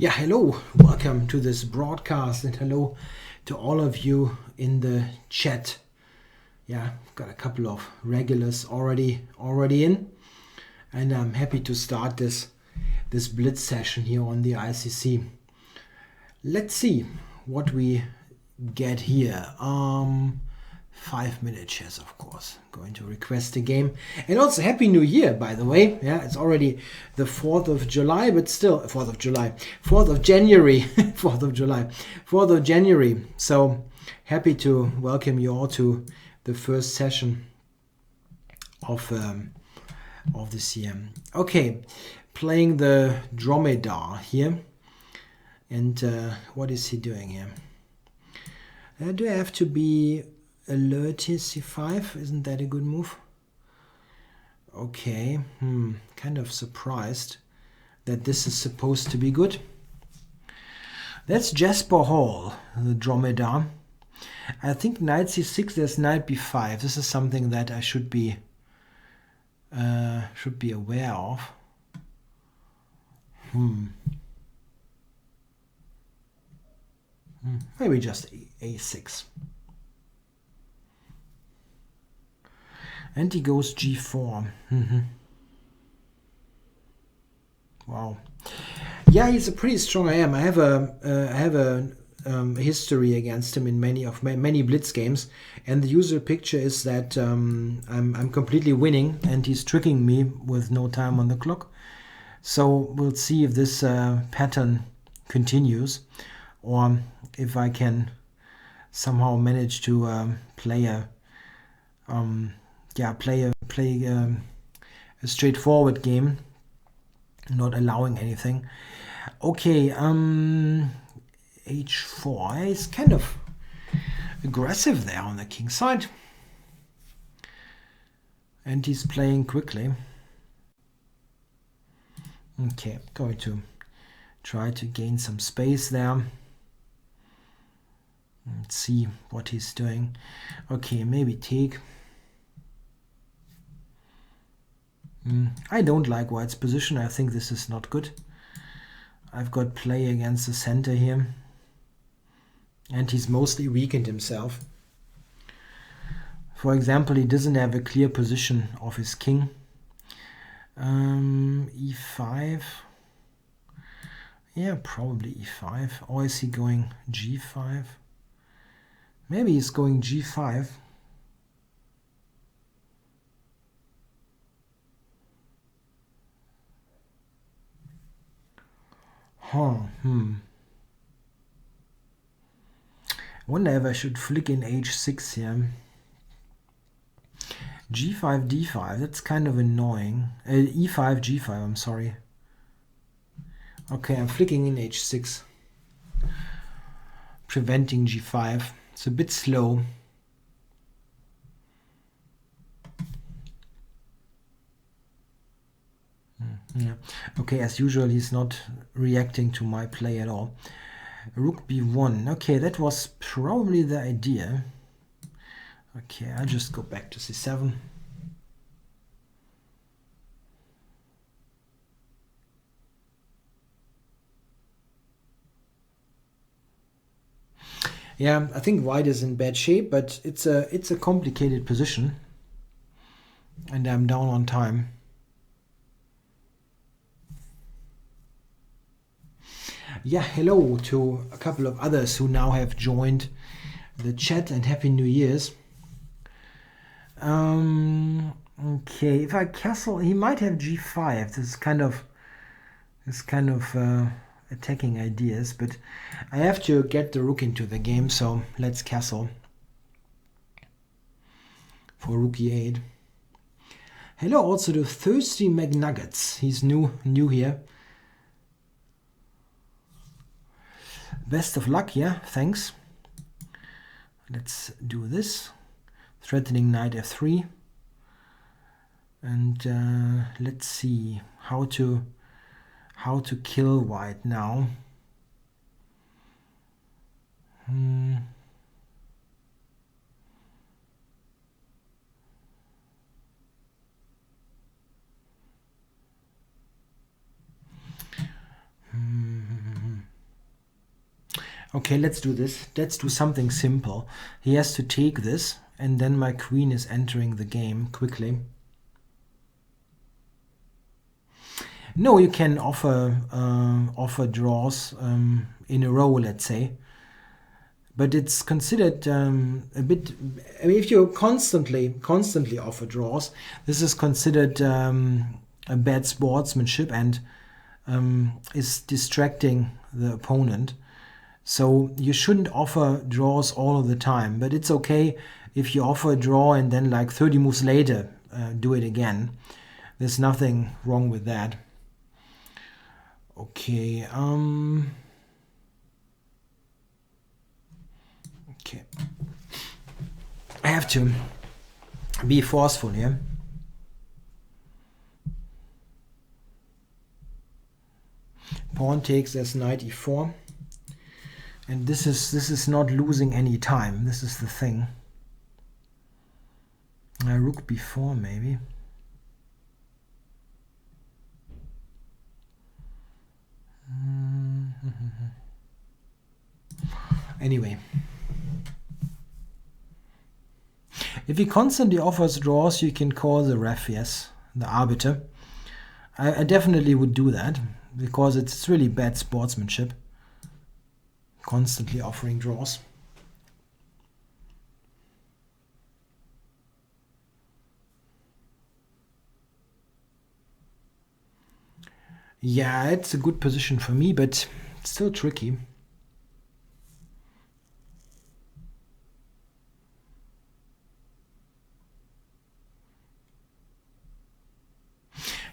Yeah, hello, welcome to this broadcast, and hello to all of you in the chat. Yeah, got a couple of regulars already in, and I'm happy to start this blitz session here on the ICC. Let's see what we get here. 5-minute chess, of course. Going to request a game. And also Happy New Year, by the way. Yeah, it's already the 4th of July, but still 4th of July. 4th of January. 4th of July. 4th of January. So happy to welcome you all to the first session of this year. Okay, playing the Dromedar here. And what is he doing here? Do I have to be alert here? C5, isn't that a good move? Okay, kind of surprised that this is supposed to be good. That's Jasper Hall, the Dromedar. I think knight c6, there's knight b5. This is something that I should be aware of. Maybe just a6. And he goes g4. Wow. Yeah, he's a pretty strong IM. I have a history against him in many blitz games, and the user picture is that I'm completely winning, and he's tricking me with no time on the clock. So we'll see if this pattern continues, or if I can somehow manage to play a straightforward game, not allowing anything. Okay, h4. He's kind of aggressive there on the king side, and he's playing quickly. Okay, going to try to gain some space there. Let's see what he's doing. Okay, maybe take. I don't like white's position. I think this is not good. I've got play against the center here, and he's mostly weakened himself. For example, he doesn't have a clear position of his king. e5. Yeah, probably e5. Or is he going g5? Maybe he's going g5. I wonder if I should flick in h6 here. g5, d5, that's kind of annoying. e5, g5, I'm sorry. Okay, I'm flicking in h6. Preventing g5. It's a bit slow. Yeah. Okay, as usual, he's not reacting to my play at all. Rook b1. Okay, that was probably the idea. Okay, I'll just go back to c7. Yeah, I think white is in bad shape, but it's a complicated position, and I'm down on time. Yeah, hello to a couple of others who now have joined the chat, and Happy New Year's. Okay, if I castle, he might have g5. This is kind of attacking ideas, but I have to get the rook into the game, so let's castle for rook e8. Hello also to Thirsty McNuggets. He's new here. Best of luck, yeah, thanks. Let's do this. Threatening knight f3. And let's see how to kill white now. Okay, let's do this. Let's do something simple. He has to take this, and then my queen is entering the game quickly. No, you can offer draws in a row, let's say. But it's considered a bit. I mean, if you constantly offer draws, this is considered a bad sportsmanship and is distracting the opponent. So you shouldn't offer draws all of the time. But it's okay if you offer a draw and then like 30 moves later do it again. There's nothing wrong with that. Okay. Okay. I have to be forceful here. Pawn takes as knight e4. And this is not losing any time. This is the thing. Rook b4 maybe. Anyway. If he constantly offers draws, you can call the ref, yes, the arbiter. I definitely would do that, because it's really bad sportsmanship. Constantly offering draws. Yeah, it's a good position for me, but it's still tricky.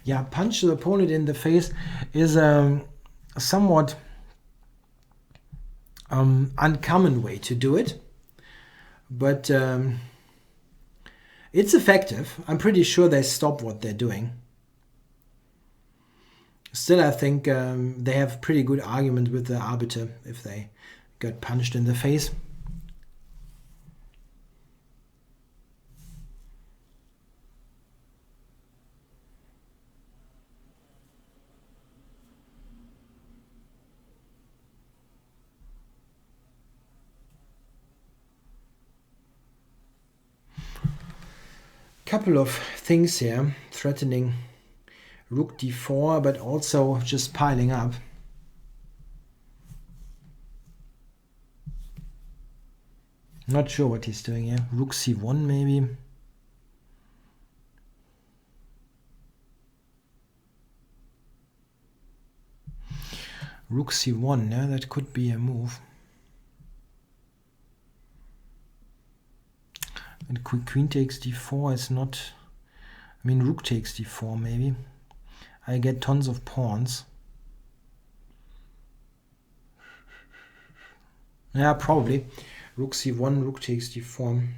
Yeah, punch the opponent in the face is a somewhat uncommon way to do it, but it's effective. I'm pretty sure they stop what they're doing. Still, I think they have pretty good argument with the arbiter if they got punched in the face. Couple of things here threatening rook d4, but also just piling up. Not sure what he's doing here. Rook c1 maybe. Rook c1, yeah, that could be a move. And queen takes d4 is not... I mean, rook takes d4 maybe. I get tons of pawns. Yeah, probably. Rook c1, rook takes d4.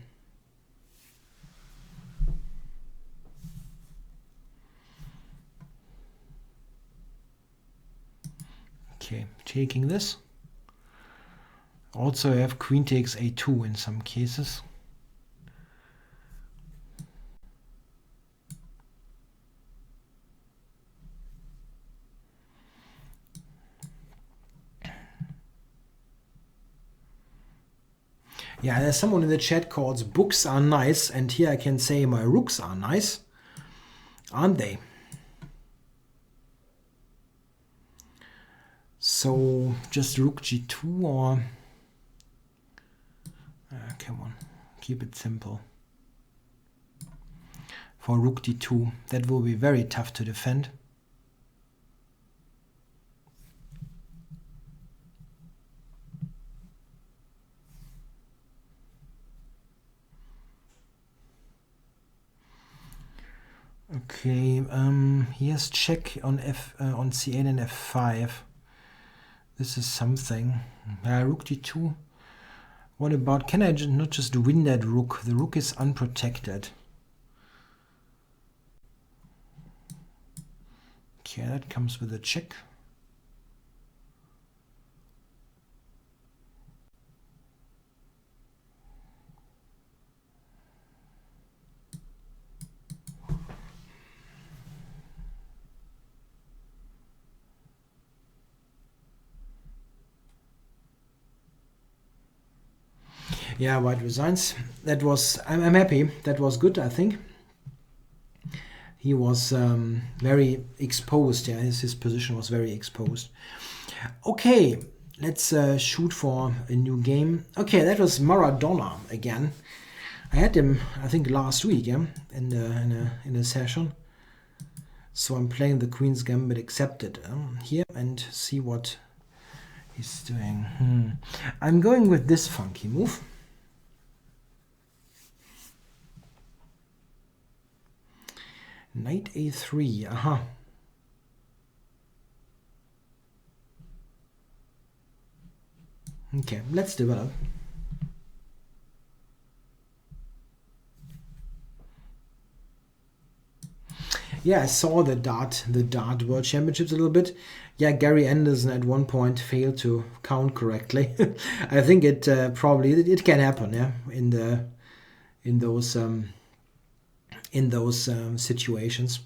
Okay, taking this. Also I have queen takes a2 in some cases. Yeah, there's someone in the chat calls books are nice, and here I can say my rooks are nice, aren't they? So just rook g2 or... come on, keep it simple. For rook d2, that will be very tough to defend. Okay, he has check on on c8 and f5. This is something. Rook d2. What about, can I not just win that rook? The rook is unprotected. Okay, that comes with a check. Yeah, white resigns. That was, I'm happy. That was good, I think. He was very exposed. Yeah, his position was very exposed. Okay, let's shoot for a new game. Okay, that was Maradona again. I had him, I think, last week, yeah, in a session. So I'm playing the Queen's Gambit accepted here and see what he's doing. I'm going with this funky move. Knight a3, aha. Okay, let's develop. Yeah, I saw the Dart World Championships a little bit. Yeah, Gary Anderson at one point failed to count correctly. I think it probably it can happen, yeah, in those situations.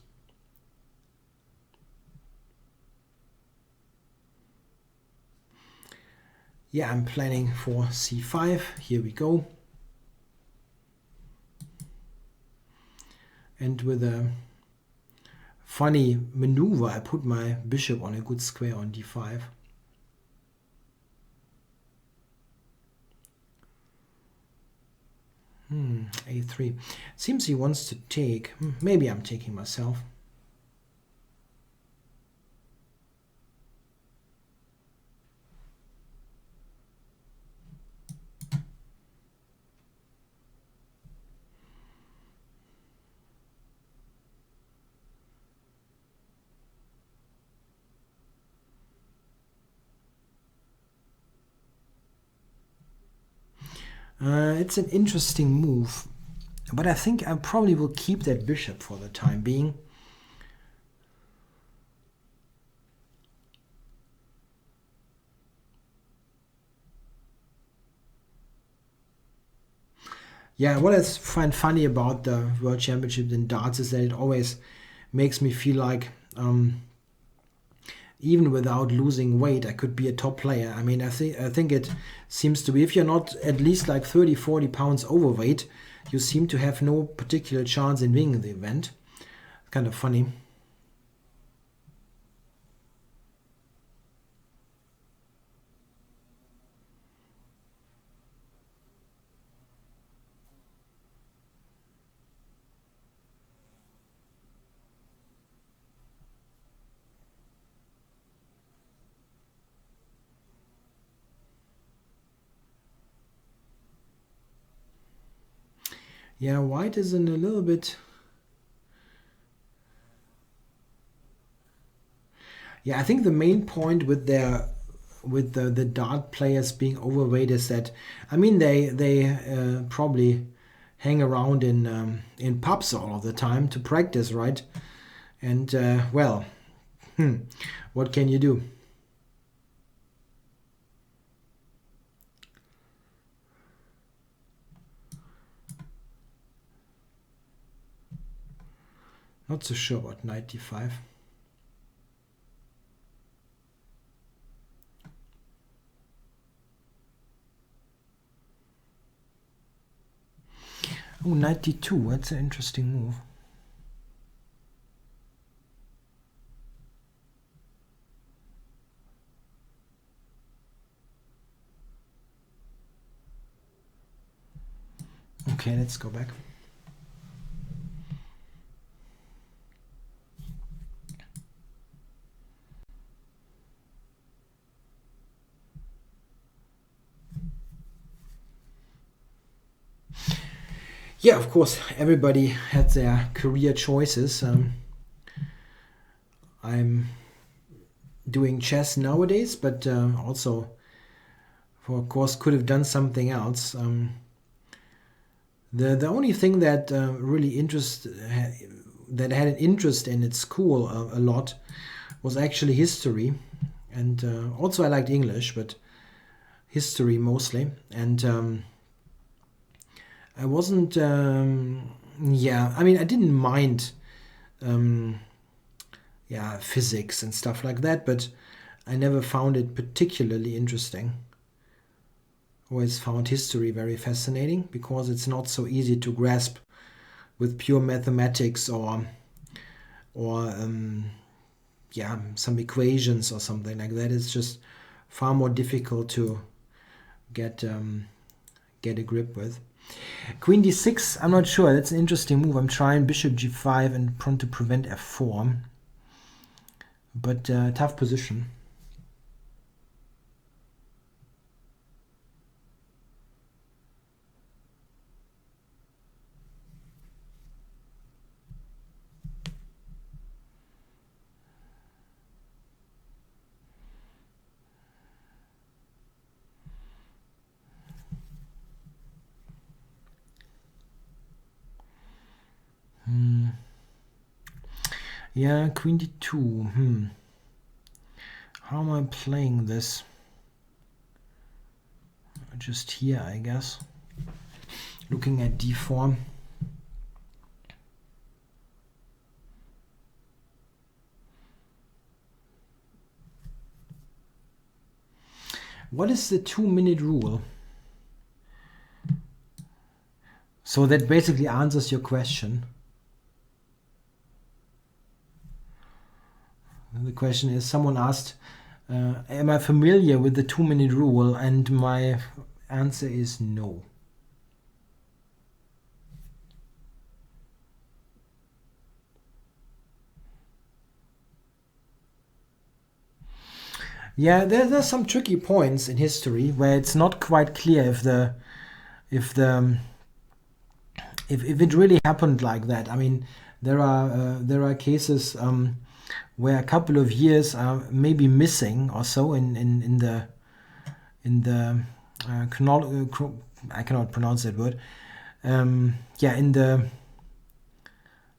Yeah, I'm planning for c5. Here we go. And with a funny maneuver, I put my bishop on a good square on d5. A3. Seems he wants to take. Maybe I'm taking myself. It's an interesting move, but I think I probably will keep that bishop for the time being. Yeah, what I find funny about the World Championship in darts is that it always makes me feel like even without losing weight, I could be a top player. I mean, I think it seems to be, if you're not at least like 30, 40 pounds overweight, you seem to have no particular chance in winning the event. Kind of funny. Yeah, white is in a little bit. Yeah, I think the main point with the dart players being overweight is that, I mean, they probably hang around in pubs all of the time to practice, right? And well, what can you do? Not so sure about 95. Oh, 92. That's an interesting move. Okay, let's go back. Yeah, of course, everybody had their career choices. I'm doing chess nowadays, but also, of course, could have done something else. The only thing that really that had an interest in at school a lot was actually history, and also I liked English, but history mostly. And I wasn't. Yeah, I mean, I didn't mind. Yeah, physics and stuff like that, but I never found it particularly interesting. always found history very fascinating because it's not so easy to grasp with pure mathematics or yeah, some equations or something like that. It's just far more difficult to get a grip with. Queen d6, I'm not sure. That's an interesting move. I'm trying bishop g5 and trying to prevent f4. But tough position. Yeah, queen d2. How am I playing this? Just here, I guess. Looking at d4. What is the 2-minute rule? So that basically answers your question. The question is, someone asked, am I familiar with the 2-minute rule? And my answer is no. Yeah, there's some tricky points in history where it's not quite clear if it really happened like that. I mean, there are cases where a couple of years are maybe missing or so in the I cannot pronounce that word. Yeah, in the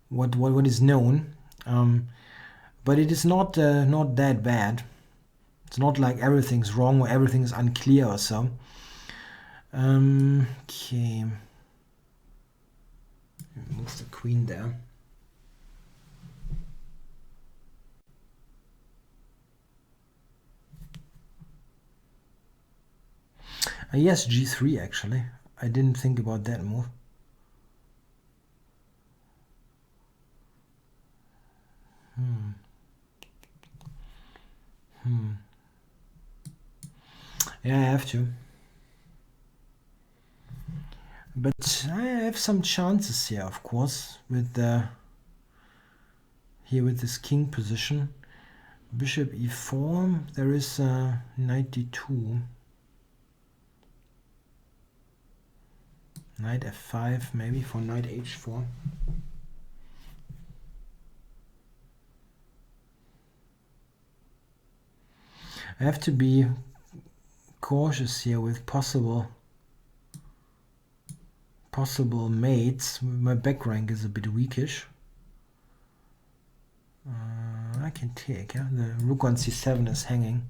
what is known, but it is not that bad. It's not like everything's wrong or everything is unclear or so. Okay. Move the queen there. Yes, g3 actually. I didn't think about that move. Yeah, I have to. But I have some chances here, of course, with here with this king position. Bishop e4, there is knight d2. Knight f5 maybe for knight h4. I have to be cautious here with possible mates. My back rank is a bit weakish. I can take, yeah? The rook on c7 is hanging.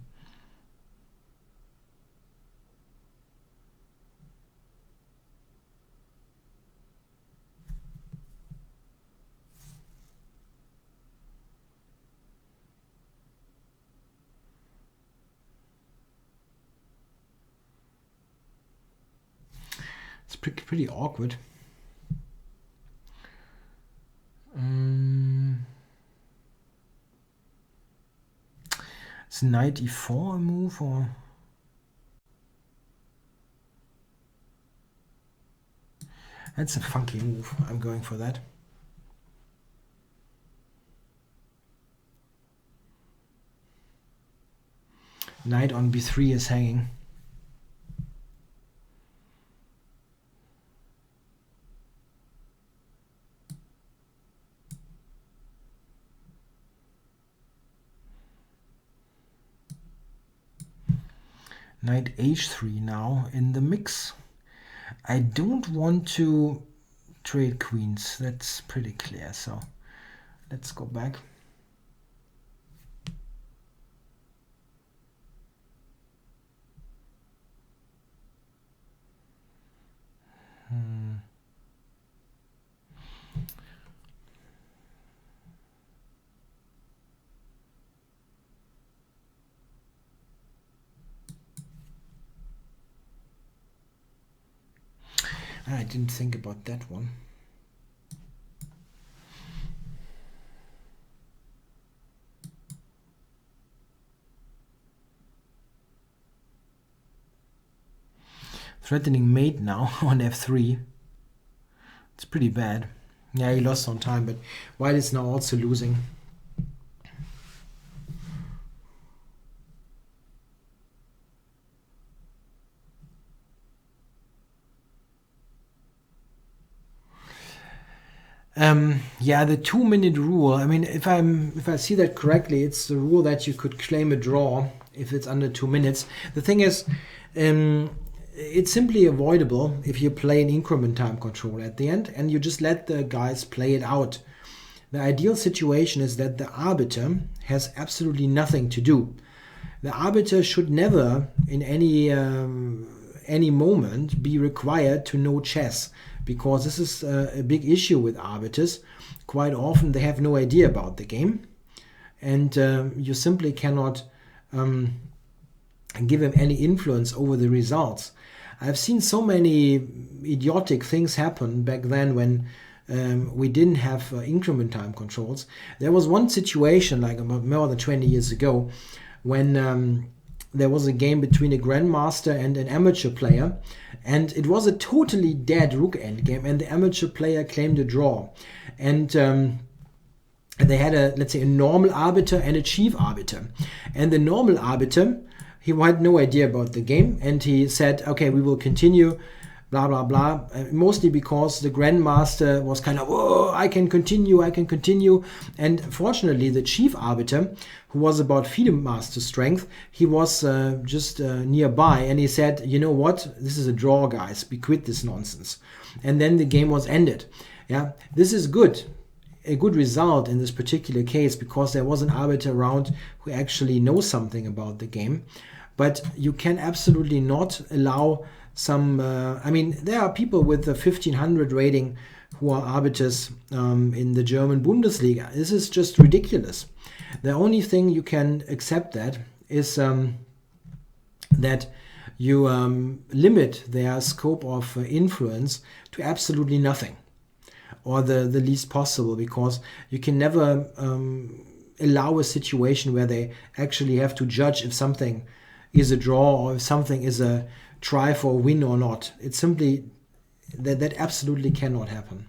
It's pretty awkward. Is knight e4 a move or? That's a funky move. I'm going for that. Knight on b3 is hanging. Knight h3 now in the mix. I don't want to trade queens. That's pretty clear. So let's go back. I didn't think about that one. Threatening mate now on f3. It's pretty bad. Yeah, he lost some time, but white is now also losing. Yeah, the 2-minute rule. I mean, if I see that correctly, it's the rule that you could claim a draw if it's under 2 minutes. The thing is, it's simply avoidable if you play an increment time control at the end and you just let the guys play it out. The ideal situation is that the arbiter has absolutely nothing to do. The arbiter should never, in any moment, be required to know chess, because this is a big issue with arbiters. Quite often they have no idea about the game, and you simply cannot give him any influence over the results. I've seen so many idiotic things happen back then when we didn't have increment time controls. There was one situation, like about more than 20 years ago, when there was a game between a grandmaster and an amateur player, and it was a totally dead rook endgame, and the amateur player claimed a draw. And they had let's say a normal arbiter and a chief arbiter. And the normal arbiter, he had no idea about the game, and he said, okay, we will continue, blah, blah, blah, mostly because the grandmaster was kind of, oh, I can continue. And fortunately, the chief arbiter, who was about FIDE master strength, he was just nearby, and he said, you know what, this is a draw, guys, we quit this nonsense. And then the game was ended. Yeah, this is good. A good result in this particular case, because there was an arbiter around who actually knows something about the game. But you can absolutely not allow some, I mean, there are people with a 1500 rating who are arbiters in the German Bundesliga. This is just ridiculous. The only thing you can accept that is that you limit their scope of influence to absolutely nothing, or the least possible, because you can never allow a situation where they actually have to judge if something is a draw or if something is a try for a win or not. It's simply that absolutely cannot happen.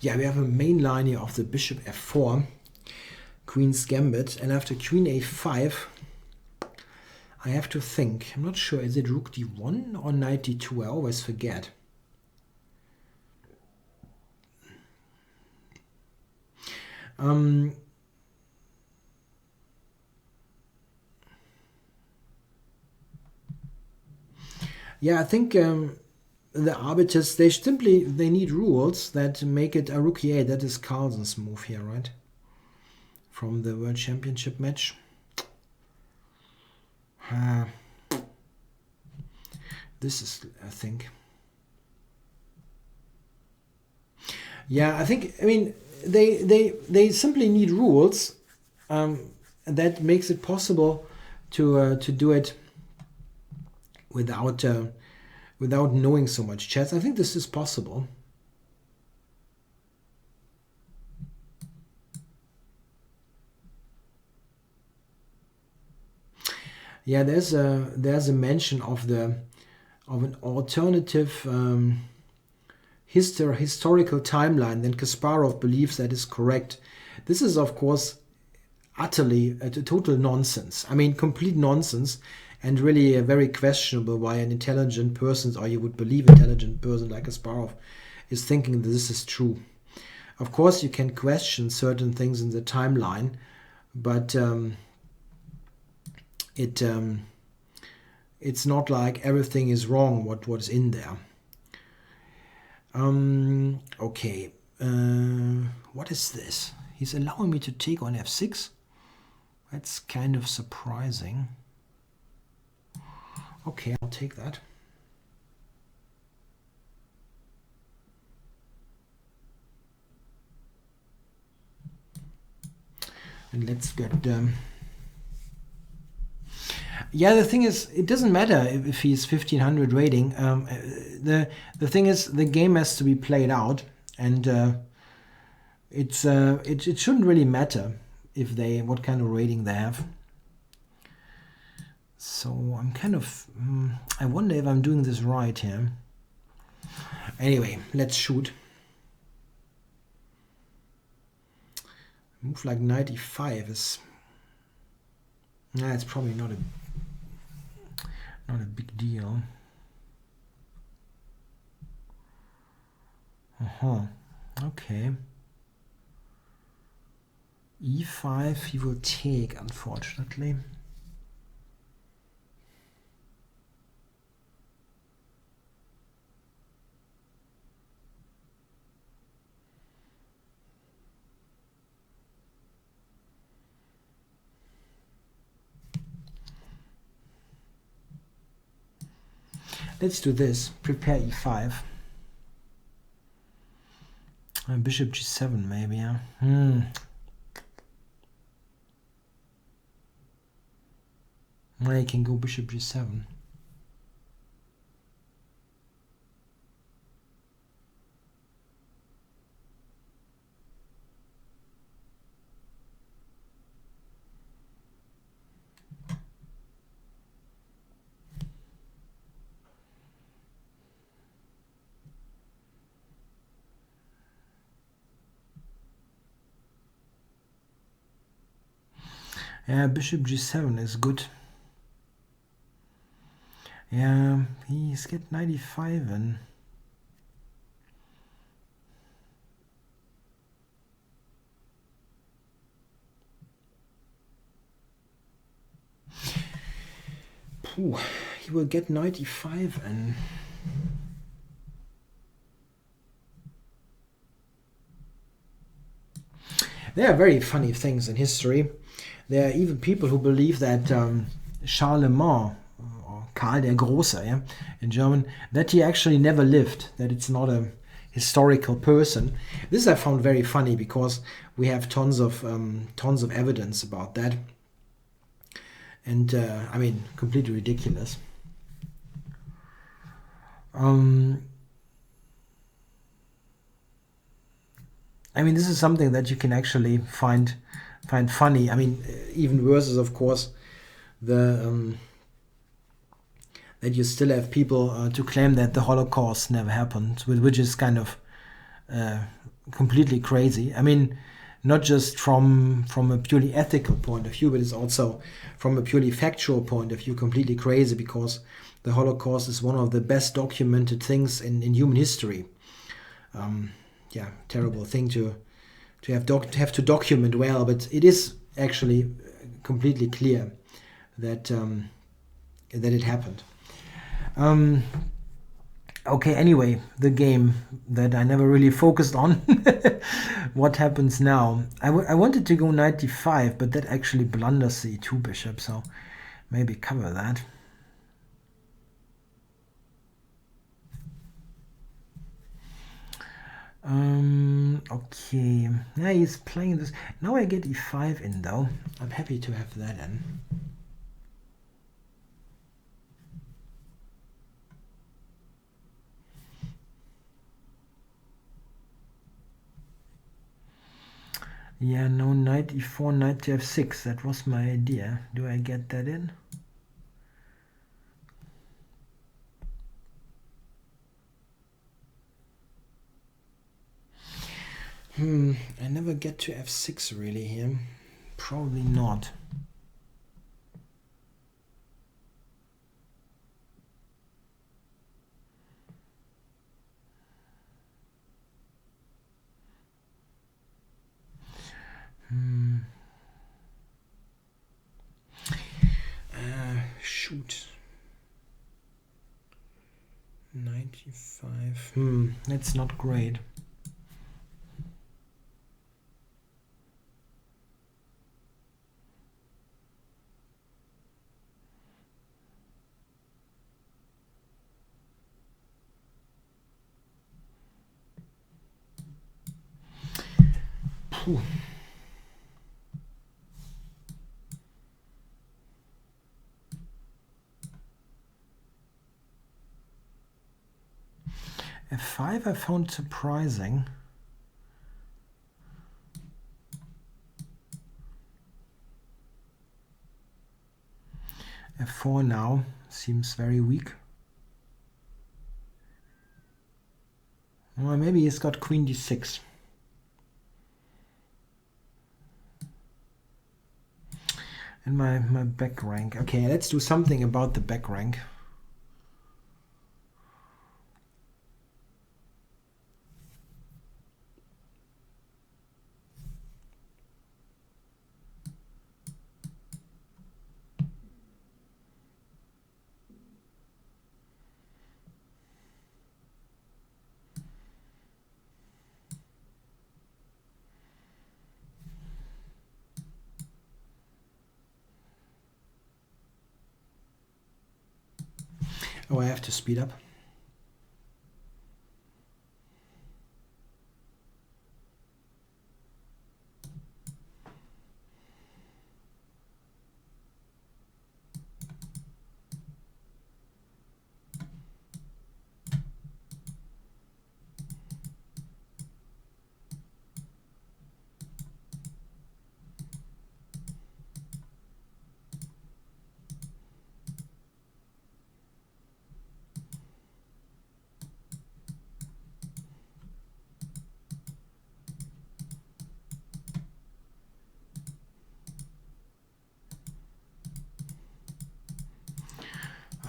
Yeah, we have a main line here of the bishop f4, queen's gambit, and after queen a5, I have to think. I'm not sure, is it rook d1 or knight d2? I always forget. Yeah, I think the arbiters, they need rules that make it a rook e8. That is Carlsen's move here, right? From the World Championship match. This is, I think. Yeah, I think, I mean, they simply need rules that makes it possible to do it without knowing so much chess. I think this is possible. Yeah, there's a mention of an alternative historical timeline. Then Kasparov believes that is correct. This is, of course, utterly a total nonsense. I mean, complete nonsense, and really very questionable why an intelligent person, or you would believe intelligent person like Kasparov, is thinking that this is true. Of course, you can question certain things in the timeline, but it's not like everything is wrong what's in there. Okay, what is this? He's allowing me to take on f6. That's kind of surprising. Okay, I'll take that. And let's get yeah, the thing is, it doesn't matter if he's 1500 rating. The thing is, the game has to be played out, and it shouldn't really matter if what kind of rating they have. So I'm kind of I wonder if I'm doing this right here. Anyway, let's shoot. Move like 95 is. Nah, it's probably not a big deal. Okay. E5 he will take, unfortunately. Let's do this. Prepare e5. Bishop g7 maybe, yeah. I can go bishop g7. Yeah, bishop g7 is good. Yeah, he's get 95 and he will get 95 and there are very funny things in history. There are even people who believe that Charlemagne, or Karl der Große, yeah, in German, that he actually never lived, that it's not a historical person. This I found very funny because we have tons of evidence about that. And I mean, completely ridiculous. I mean, this is something that you can actually find funny. I mean, even worse is, of course, the that you still have people to claim that the Holocaust never happened, which is kind of completely crazy. I mean, not just from a purely ethical point of view, but it's also from a purely factual point of view completely crazy, because the Holocaust is one of the best documented things in human history. Yeah, terrible thing to have to document well, but it is actually completely clear that that it happened. Okay, anyway, the game that I never really focused on. What happens now? I wanted to go 95, but that actually blunders the e2 bishop, so maybe cover that. Okay, yeah, he's playing this. Now I get e5 in, though. I'm happy to have that in. Yeah, no, knight e4, knight to f6. That was my idea. Do I get that in? I never get to f6 really here. Probably not. Shoot. 95. That's not great. F5 I found surprising. F4 now seems very weak. Well, maybe he's got queen d6. And my back rank. Okay, let's do something about the back rank. Oh, I have to speed up.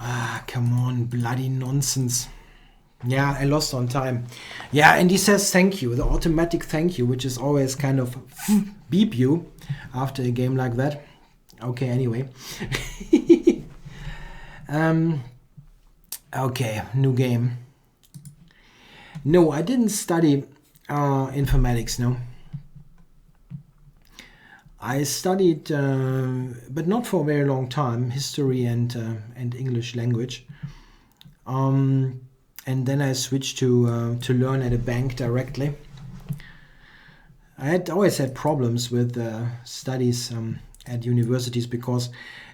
Ah, come on, bloody nonsense. Yeah, I lost on time. Yeah, and he says thank you, the automatic thank you, which is always kind of beep you after a game like that. Okay, anyway. Okay, new game. No, I didn't study informatics, no. I studied, but not for a very long time, history and English language. And then I switched to learn at a bank directly. I had always had problems with studies at universities because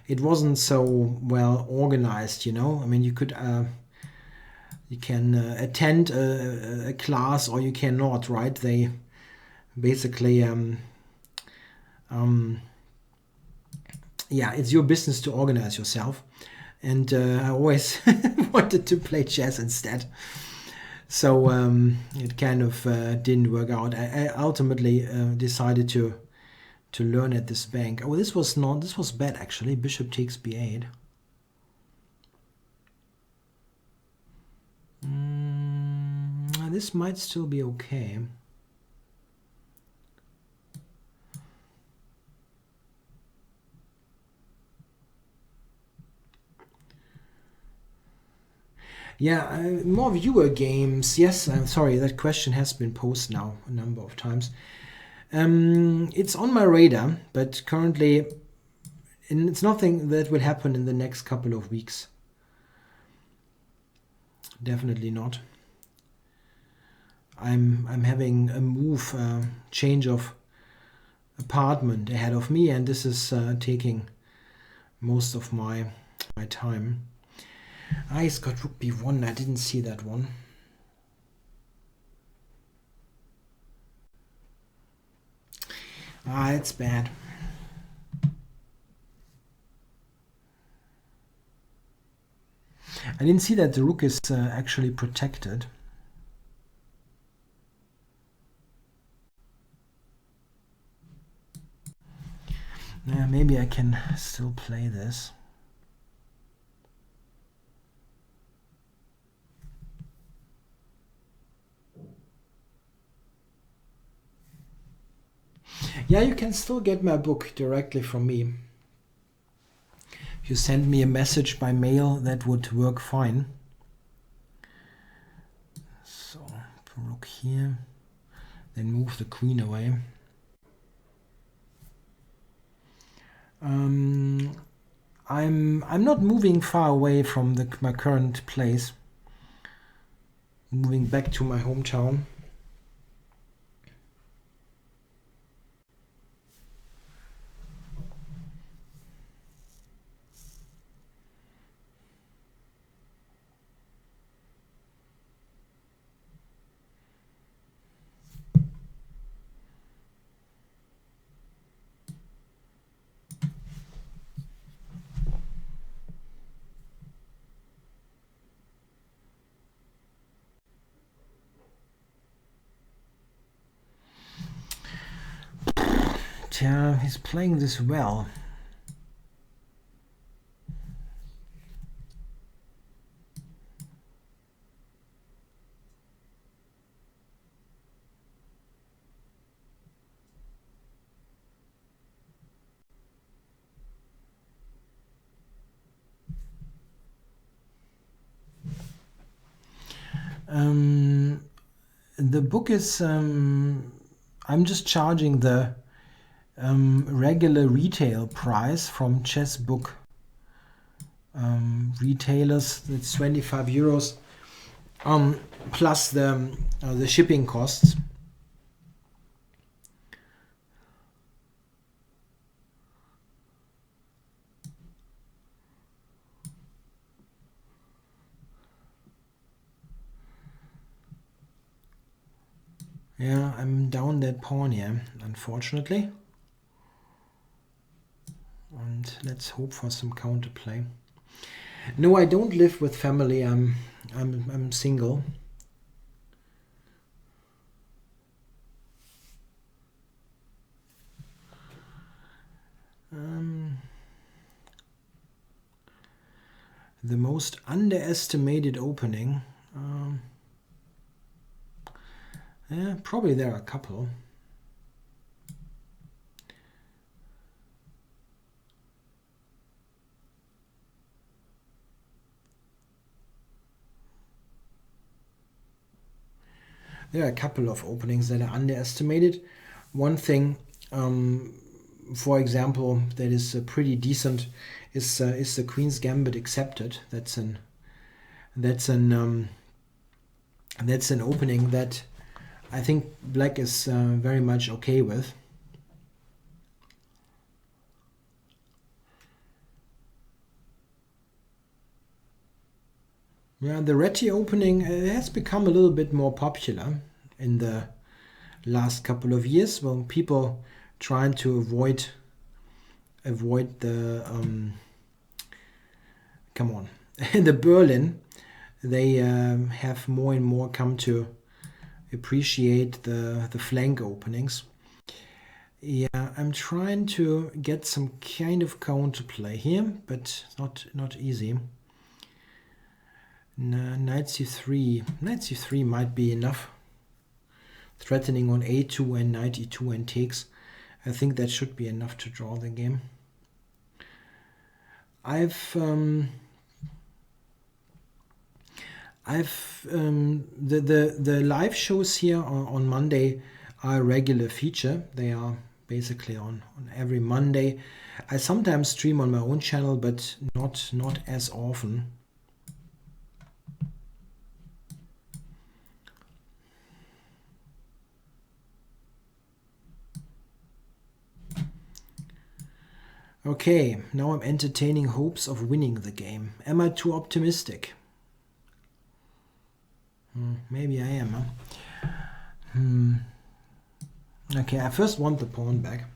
it wasn't so well organized, you know. I mean, you can attend a class or you cannot, right? They basically yeah, it's your business to organize yourself. And I always wanted to play chess instead. So it kind of didn't work out. I ultimately decided to learn at this bank. Oh, this was bad actually. Bishop takes b8. This might still be okay. Yeah, more viewer games. Yes, I'm sorry, that question has been posed now a number of times. It's on my radar, but currently it's nothing that will happen in the next couple of weeks. Definitely not. I'm having a move, change of apartment ahead of me, and this is taking most of my time. He's got rook b1. I didn't see that one. It's bad. I didn't see that the rook is actually protected. Yeah, maybe I can still play this. Yeah, you can still get my book directly from me. If you send me a message by mail, that would work fine. So, rook here, then move the queen away. I'm not moving far away from my current place. Moving back to my hometown. Yeah, he's playing this well. The book is, I'm just charging the regular retail price from chess book retailers. It's 25 euros plus the shipping costs. Yeah, I'm down that pawn here, unfortunately. And let's hope for some counterplay. No, I don't live with family. I'm single. The most underestimated opening. Yeah, probably there are a couple. There are a couple of openings that are underestimated. One thing, for example, that is pretty decent is the Queen's Gambit accepted. That's an opening that I think Black is very much okay with. Yeah, the Reti opening has become a little bit more popular in the last couple of years. Well, people trying to avoid the come on the Berlin. They have more and more come to appreciate the flank openings. Yeah, I'm trying to get some kind of counterplay here, but not easy. Knight c3. Knight c3 might be enough. Threatening on a2 and knight e2 and takes. I think that should be enough to draw the game. The live shows here on Monday are a regular feature. They are basically on every Monday. I sometimes stream on my own channel, but not as often. Okay, now I'm entertaining hopes of winning the game. Am I too optimistic? Maybe I am, huh? Okay, I first want the pawn back.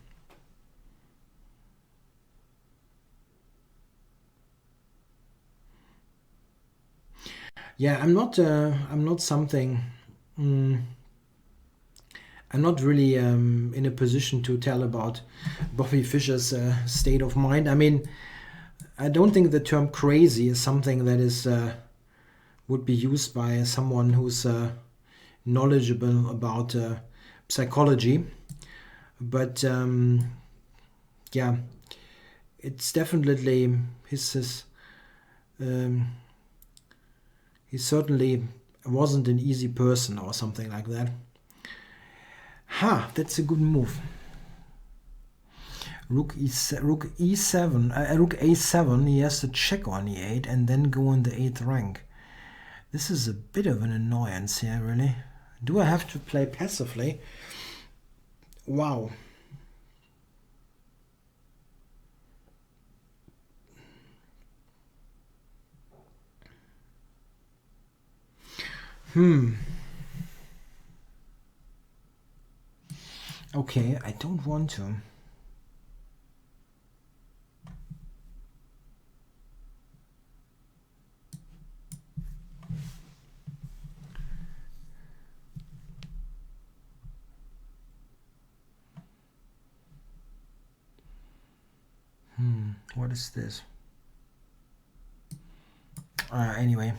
Yeah, I'm not something. I'm not really in a position to tell about Bobby Fischer's state of mind. I mean, I don't think the term crazy is something that is would be used by someone who's knowledgeable about psychology. But yeah, it's definitely he certainly wasn't an easy person or something like that. Ha, that's a good move. Rook e7, rook a7, he has to check on e8 and then go in the 8th rank. This is a bit of an annoyance here, really. Do I have to play passively? Wow. Okay, I don't want to. What is this? Anyway.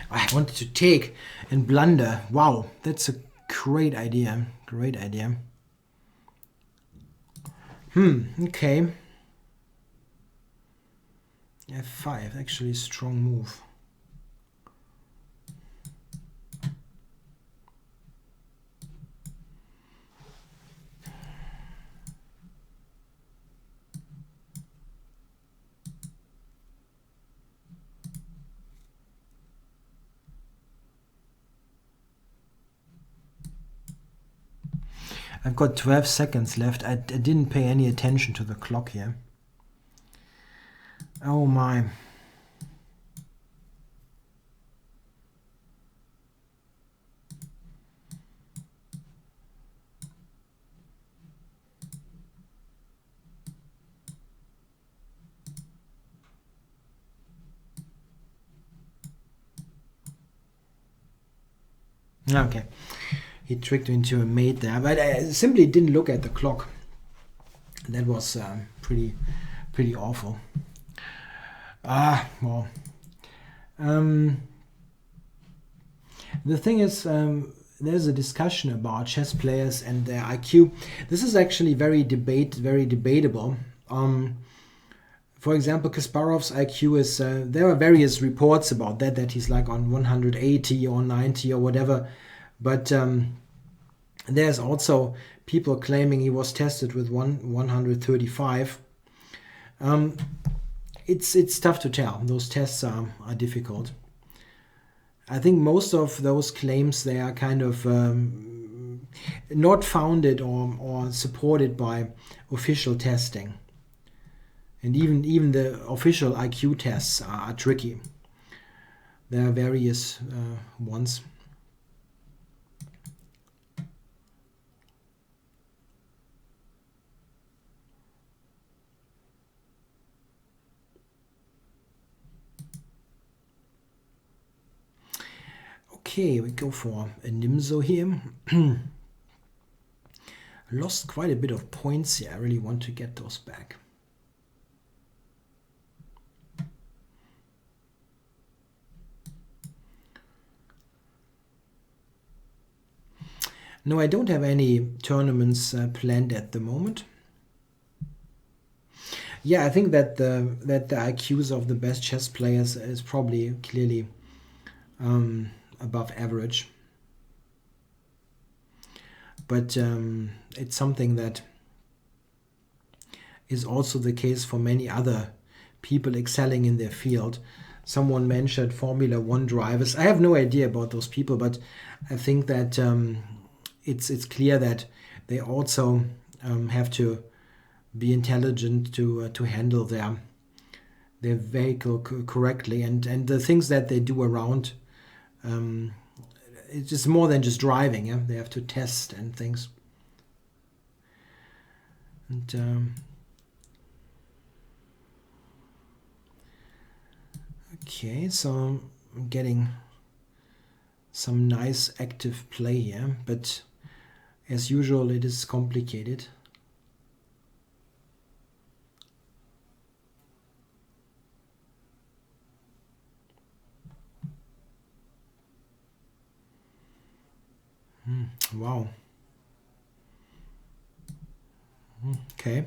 I wanted to take and blunder. Wow, that's a great idea. Great idea. Okay. F5, actually a strong move. I've got 12 seconds left. I didn't pay any attention to the clock here. Oh my. Okay. He tricked me into a mate there, but I simply didn't look at the clock. That was pretty awful. Well. The thing is, there's a discussion about chess players and their IQ. This is actually very debatable. For example, Kasparov's IQ is, there are various reports about that he's like on 180 or 90 or whatever. But there's also people claiming he was tested with 135. It's tough to tell. Those tests are difficult. I think most of those claims, they are kind of not founded or supported by official testing. And even the official IQ tests are tricky. There are various ones. Okay, we go for a Nimzo here. Lost quite a bit of points here. I really want to get those back. No, I don't have any tournaments planned at the moment. Yeah, I think that the IQs of the best chess players is probably clearly above average. But it's something that is also the case for many other people excelling in their field. Someone mentioned Formula One drivers. I have no idea about those people, but I think that it's clear that they also have to be intelligent to handle their vehicle correctly, and the things that they do around. It's just more than just driving. Yeah? They have to test and things. And okay, so I'm getting some nice active play here, but as usual, it is complicated. Wow. Okay.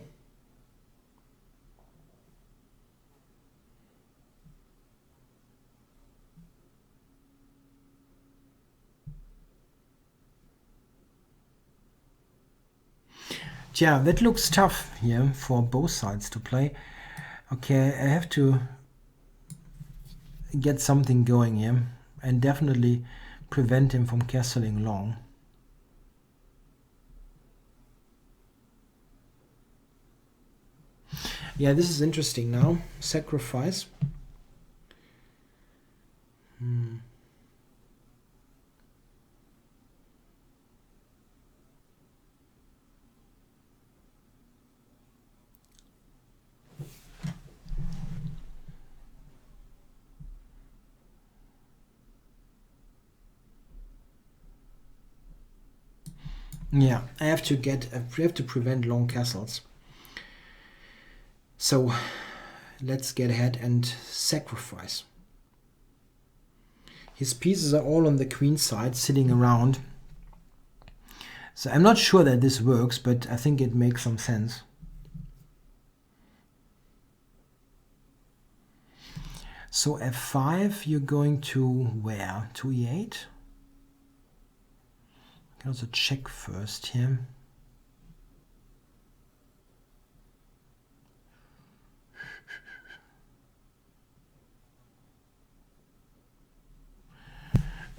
Yeah, that looks tough here for both sides to play. Okay, I have to get something going here and definitely prevent him from castling long. Yeah, this is interesting now. Sacrifice. Yeah, I have to prevent long castles. So let's get ahead and sacrifice. His pieces are all on the queen side, sitting around. So I'm not sure that this works, but I think it makes some sense. So f5, you're going to where? To e8? I can also check first here.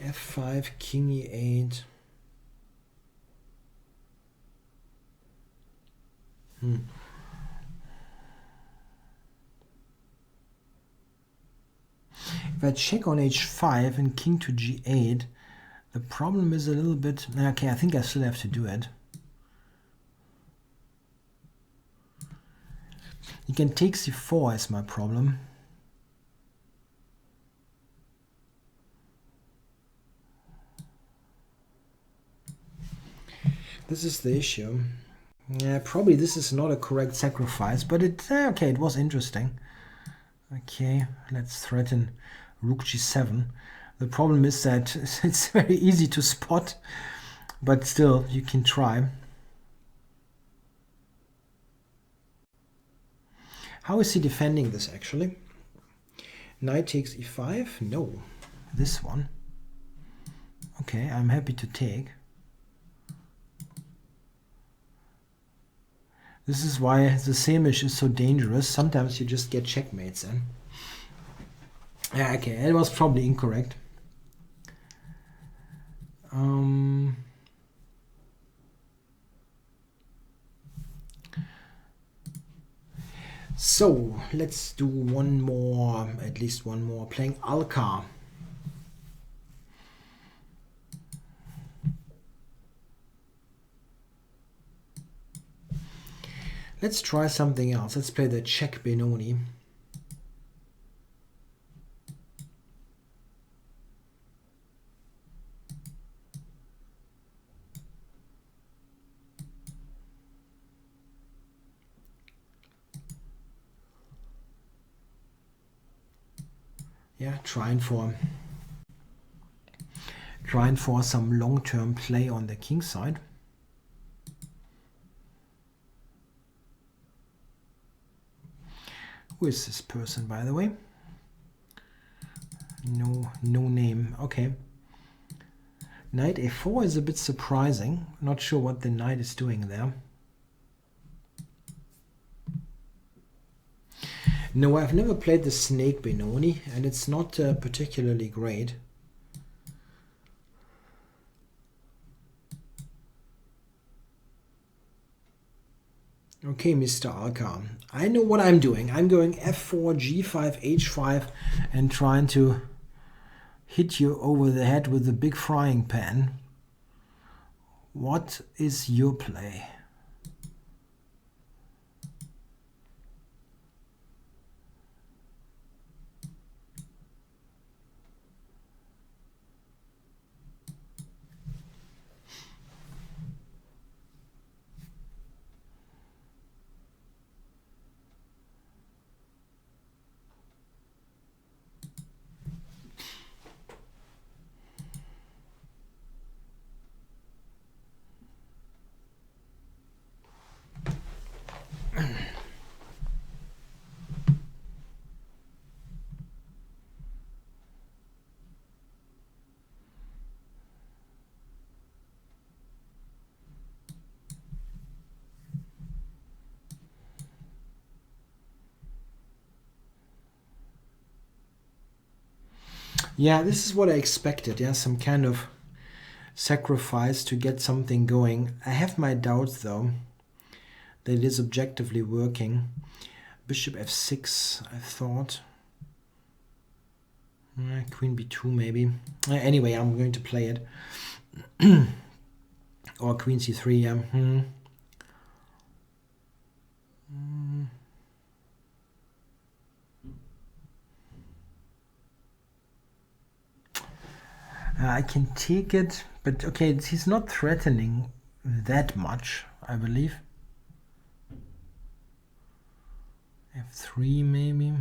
f5, king e8. If I check on h5 and king to g8, the problem is a little bit... Okay, I think I still have to do it. You can take c4 is my problem. This is the issue. Yeah, probably this is not a correct sacrifice, but okay, it was interesting. Okay, let's threaten rook g7. The problem is that it's very easy to spot, but still, you can try. How is he defending this, actually? Knight takes e5? No, this one. Okay, I'm happy to take. This is why the samish is so dangerous. Sometimes you just get checkmates in. Yeah, okay, it was probably incorrect. So let's do one more, at least one more, playing Alcar. Let's try something else. Let's play the Czech Benoni. Yeah, trying for some long-term play on the king side. Who is this person, by the way? No name. Okay. Knight a4 is a bit surprising. Not sure what the knight is doing there. No, I've never played the Snake Benoni, and it's not particularly great. Okay, Mr. Alcar. I know what I'm doing. I'm going f4, g5, h5, and trying to hit you over the head with a big frying pan. What is your play? Yeah, this is what I expected. Yeah, some kind of sacrifice to get something going. I have my doubts, though, that it is objectively working. Bishop f6, I thought. Queen b2 maybe. Anyway, I'm going to play it. Or queen c3, yeah. I can take it, but okay, he's not threatening that much, I believe. f3 maybe.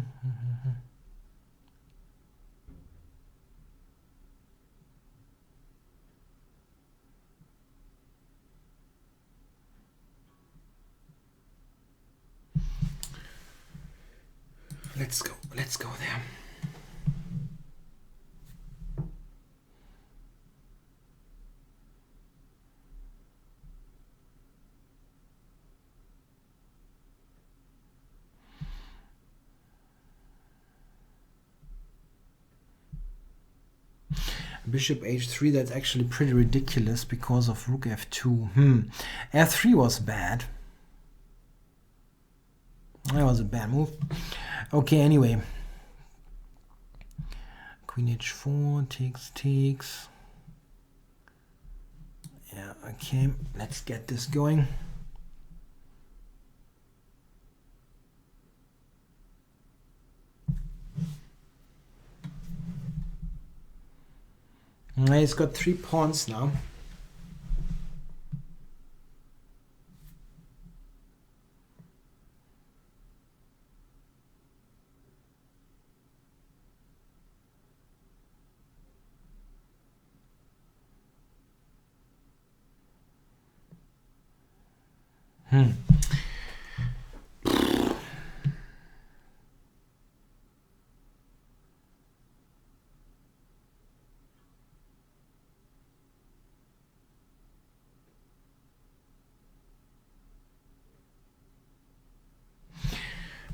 Let's go there. Bishop h3, that's actually pretty ridiculous because of rook f2. f3 was bad. That was a bad move. Okay, anyway. Queen h4, takes. Yeah, okay. Let's get this going. He's got 3 pawns now.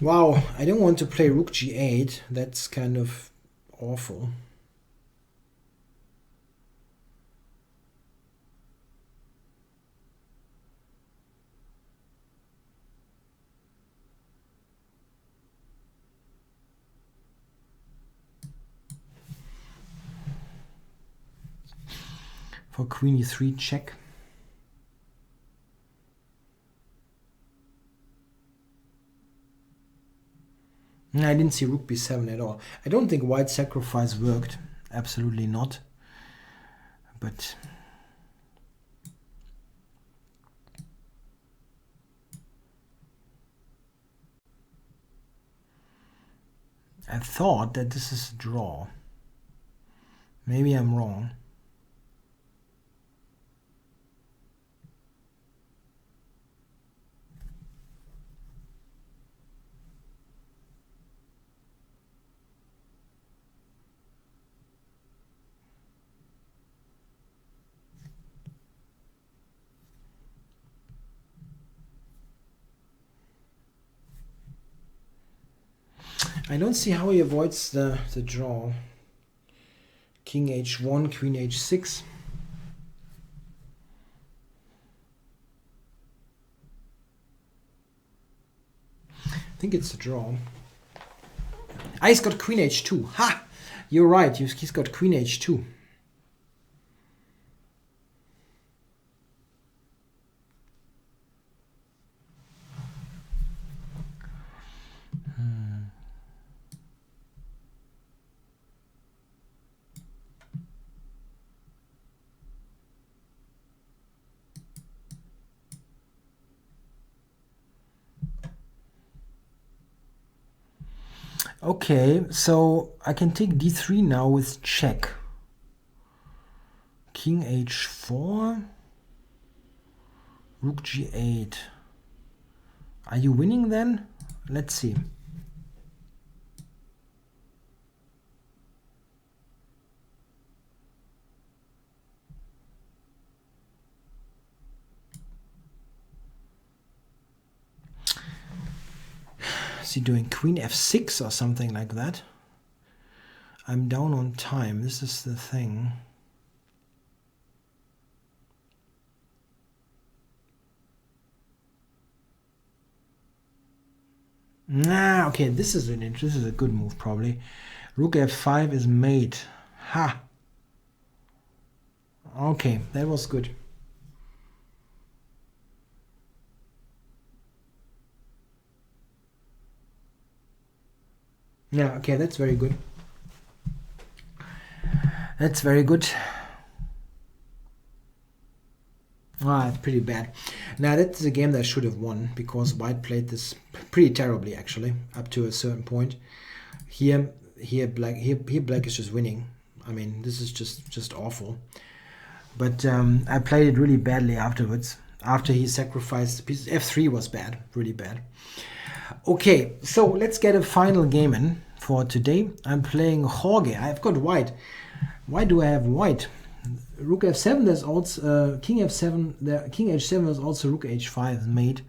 Wow, I don't want to play rook g8. That's kind of awful. For queen e3 check. I didn't see rook b7 at all. I don't think white sacrifice worked. Absolutely not. But I thought that this is a draw. Maybe I'm wrong. I don't see how he avoids the draw. King h1, queen h6. I think it's a draw. Ah, he's got queen h2. Ha! You're right, he's got queen h2. Okay, so I can take d3 now with check. King h4, rook g8. Are you winning then? Let's see. Is he doing queen f6 or something like that? I'm down on time. This is the thing. Nah, okay, this is a good move probably. Rook f5 is mate. Ha. Okay, that was good. Yeah, okay, that's very good. That's very good. Ah, it's pretty bad. Now that's a game that I should have won because White played this pretty terribly actually up to a certain point. Here black is just winning. I mean, this is just awful. But I played it really badly afterwards. After he sacrificed the pieces, f3 was bad, really bad. Okay, so let's get a final game in for today. I'm playing Jorge. I've got White. Why do I have White? Rook f7. There's also King f7. There, King h7. There's also Rook h5 mate.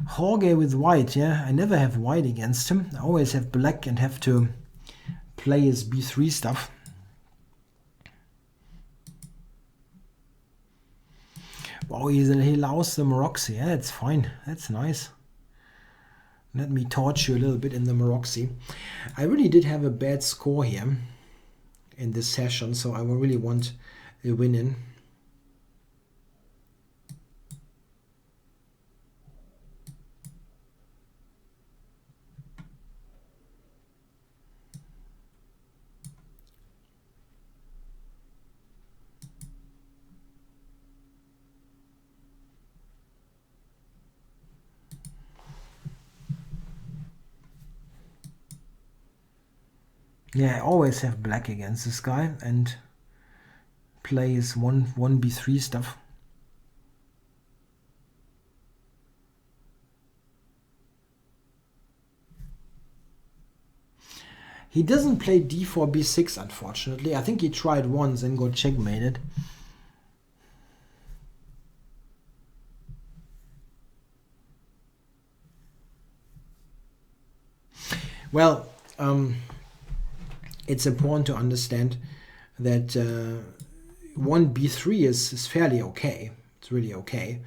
Jorge with White. Yeah, I never have White against him. I always have Black and have to play his b3 stuff. Wow, he allows the Maroxy. Yeah, it's fine. That's nice. Let me torch you a little bit in the Maroxy. I really did have a bad score here in this session, so I really want a win in. Yeah, I always have Black against this guy and play his 1b3 stuff. He doesn't play d4, b6, unfortunately. I think he tried once and got checkmated. Well, it's important to understand that 1b3 is fairly okay. It's really okay.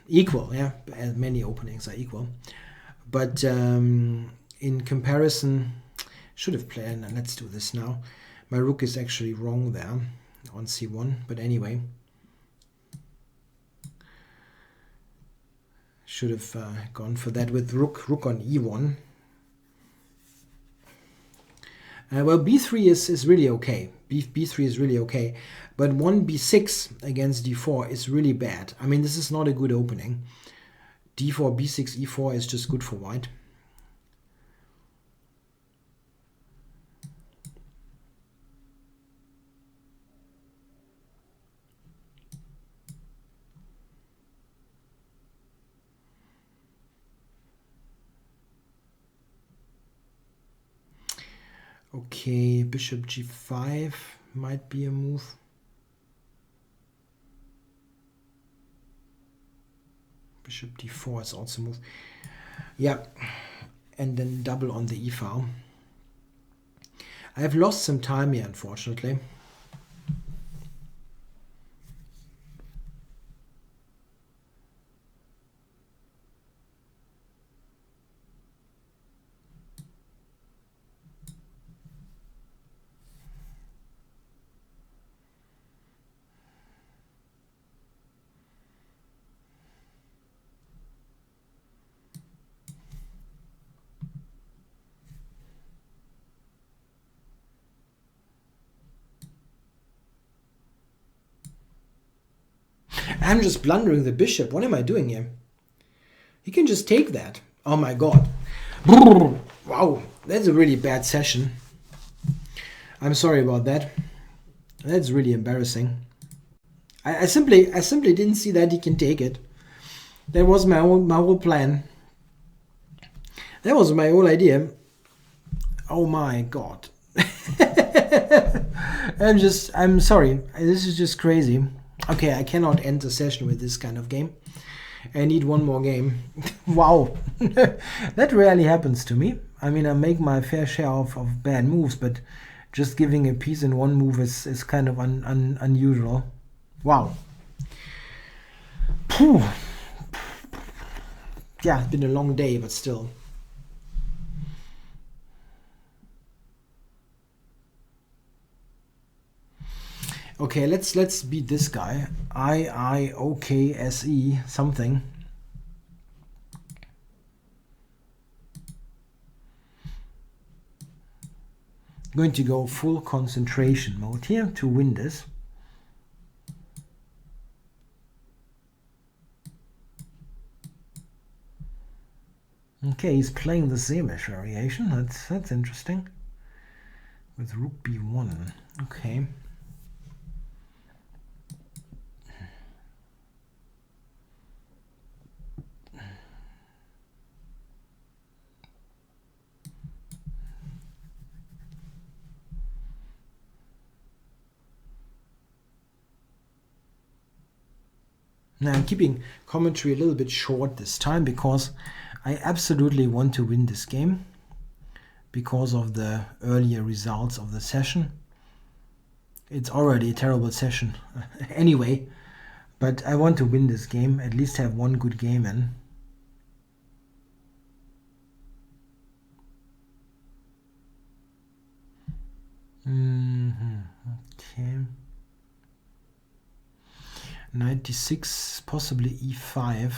Equal, yeah. Many openings are equal. But in comparison, should have played, and let's do this now. My rook is actually wrong there on c1, but anyway. Should have gone for that with rook on e1. Well, b3 is really okay. b3 is really okay. But 1b6 against d4 is really bad. I mean, this is not a good opening. d4, b6, e4 is just good for White. Okay, bishop g5 might be a move. Bishop d4 is also a move. Yeah, and then double on the e-file. I have lost some time here, unfortunately. I'm just blundering the bishop. What am I doing here? He can just take that. Oh my god. Wow, that's a really bad session. I'm sorry about that. That's really embarrassing. I simply didn't see that he can take it. That was my whole plan. That was my whole idea. Oh my god. I'm sorry. This is just crazy. Okay, I cannot end the session with this kind of game. I need one more game. Wow. That rarely happens to me. I mean, I make my fair share of bad moves, but just giving a piece in one move is kind of unusual. Wow. Phew. yeah, it's been a long day, but still. Okay, let's beat this guy. IIOKSE something. Going to go full concentration mode here to win this. Okay, he's playing the Samish variation. That's interesting. With Rook B1. Okay. Now I'm keeping commentary a little bit short this time because I absolutely want to win this game because of the earlier results of the session. It's already a terrible session anyway, but I want to win this game, at least have one good game in. Okay. 96, possibly e5,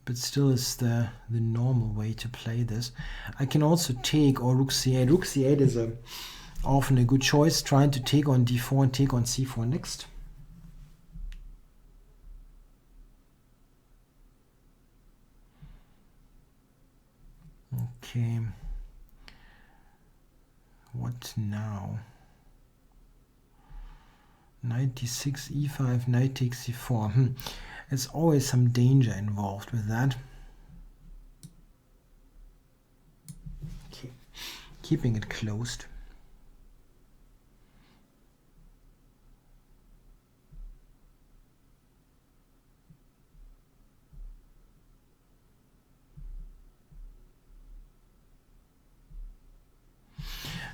but still is the normal way to play this. I can also take, or Rook c8. Rook c8 is often a good choice, trying to take on d4 and take on c4 next. Okay. What now? 96 e5, knight takes c4. There's always some danger involved with that. Okay. Keeping it closed.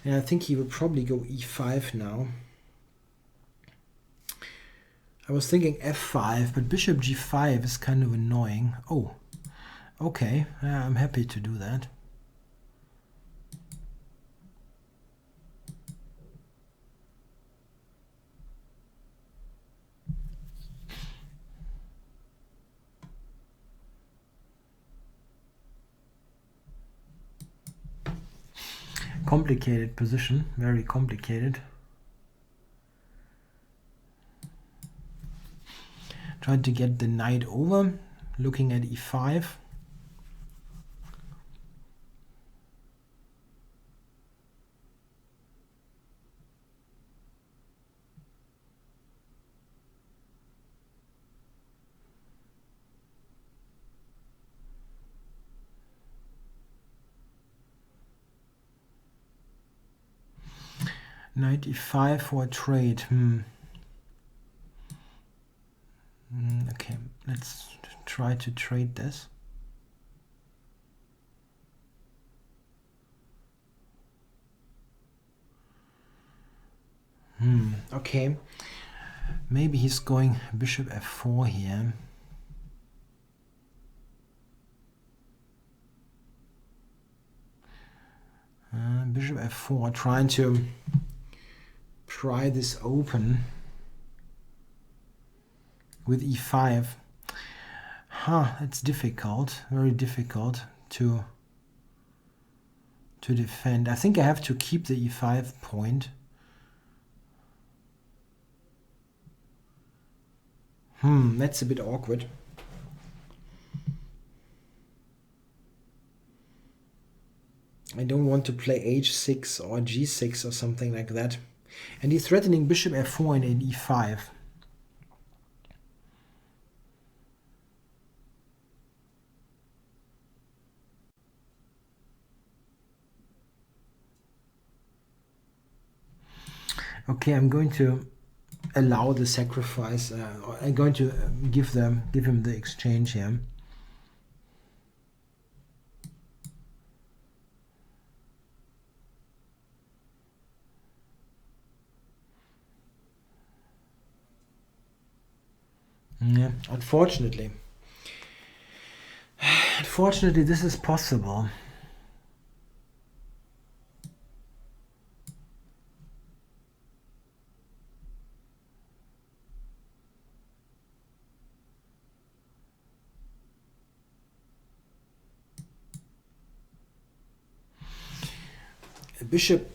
Yeah, I think he will probably go e5 now. I was thinking f5, but bishop g5 is kind of annoying. Oh, okay, I'm happy to do that. Complicated position, very complicated. Trying to get the knight over, looking at e5. Knight e5 for a trade. Okay, let's try to trade this. Okay. Maybe he's going bishop f4 here. Bishop f4, trying to pry this open with e5. It's difficult, very difficult to defend. I think I have to keep the e5 point. That's a bit awkward. I don't want to play h6 or g6 or something like that. And he's threatening bishop f4 and e5. Okay, I'm going to allow the sacrifice. I'm going to give him the exchange here. Yeah, unfortunately. Unfortunately, this is possible. Bishop,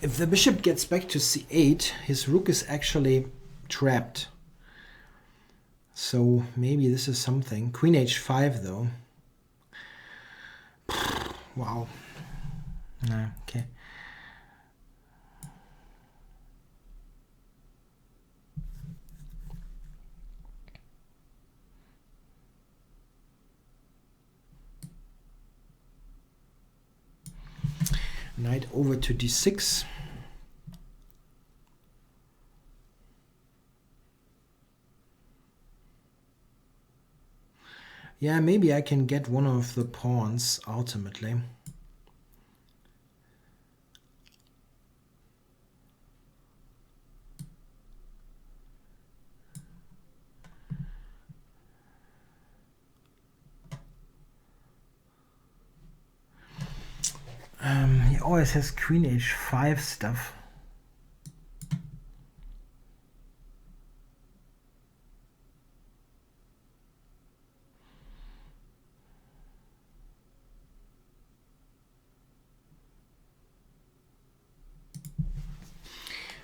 if the bishop gets back to c8, his rook is actually trapped. So maybe this is something. Queen h5 though. Wow. No, okay. Knight over to d6. Yeah, maybe I can get one of the pawns ultimately. He always has queen h5 stuff.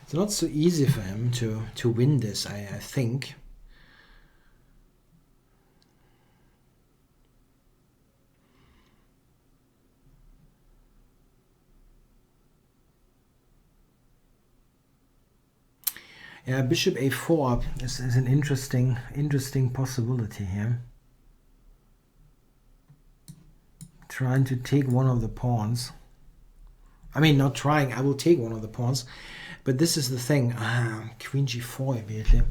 It's not so easy for him to win this, I think. Yeah, bishop a4 is an interesting possibility here. Trying to take one of the pawns. I mean, not trying, I will take one of the pawns. But this is the thing. Queen g4 immediately.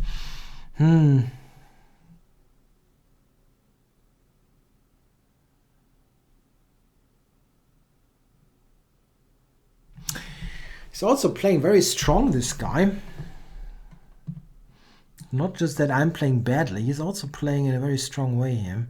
He's also playing very strong, this guy. Not just that I'm playing badly, he's also playing in a very strong way here.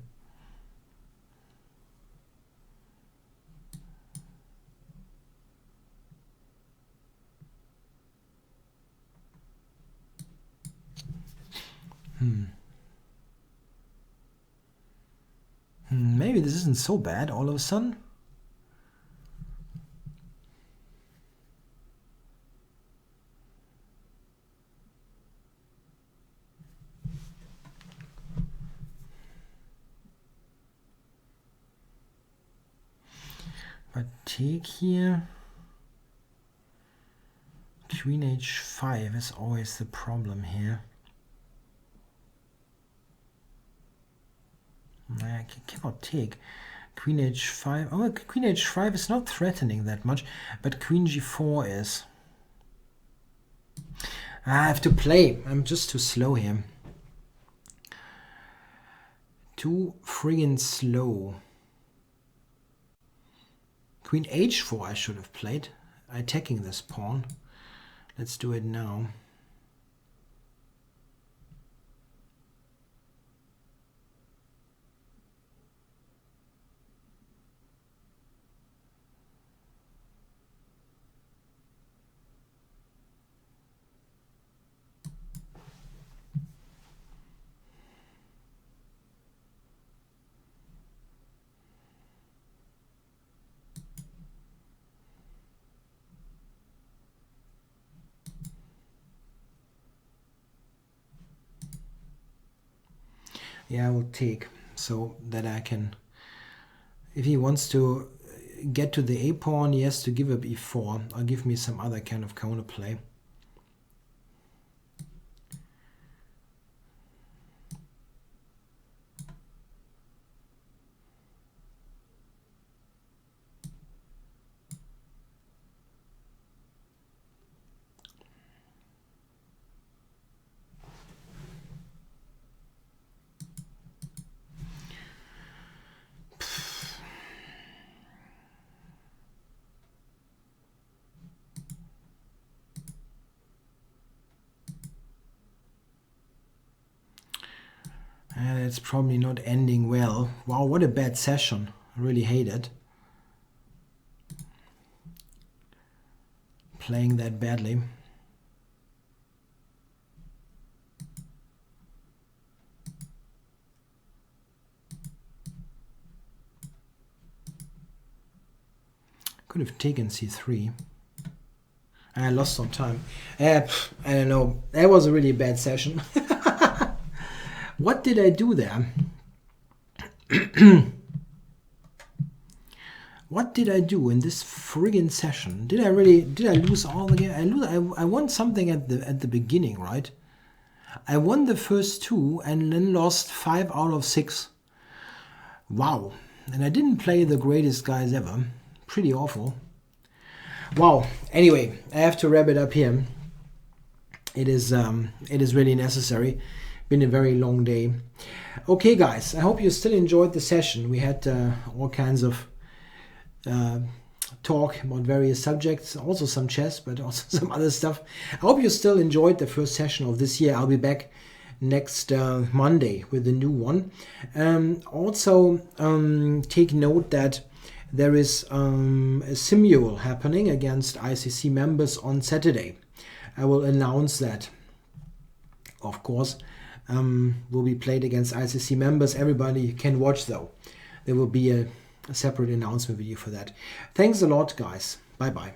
Maybe this isn't so bad all of a sudden. But take here. Queen h5 is always the problem here. I cannot take. Queen h5. Oh, queen h5 is not threatening that much, but queen g4 is. I have to play. I'm just too slow here. Too friggin' slow. Queen h4 I should have played. Attacking this pawn. Let's do it now. Yeah, I will take, so that I can, if he wants to get to the a pawn, he has to give up e4 or give me some other kind of counterplay. It's probably not ending well. Wow, what a bad session. really hate it. Playing that badly. Could have taken c3. I lost some time. I don't know. That was a really bad session. What did I do there? What did I do in this friggin' session? Did I lose all the game? I won something at the beginning, right? I won the first 2 and then lost 5 out of 6. Wow. And I didn't play the greatest guys ever. Pretty awful. Wow. Anyway, I have to wrap it up here. It is really necessary. Been a very long day. Okay, guys, I hope you still enjoyed the session. We had all kinds of talk about various subjects, also some chess, but also some other stuff. I hope you still enjoyed the first session of this year. I'll be back next Monday with a new one. Also, take note that there is a simul happening against ICC members on Saturday. I will announce that. Of course, will be played against ICC members. Everybody can watch though. There will be a separate announcement video for that. Thanks a lot, guys. Bye bye.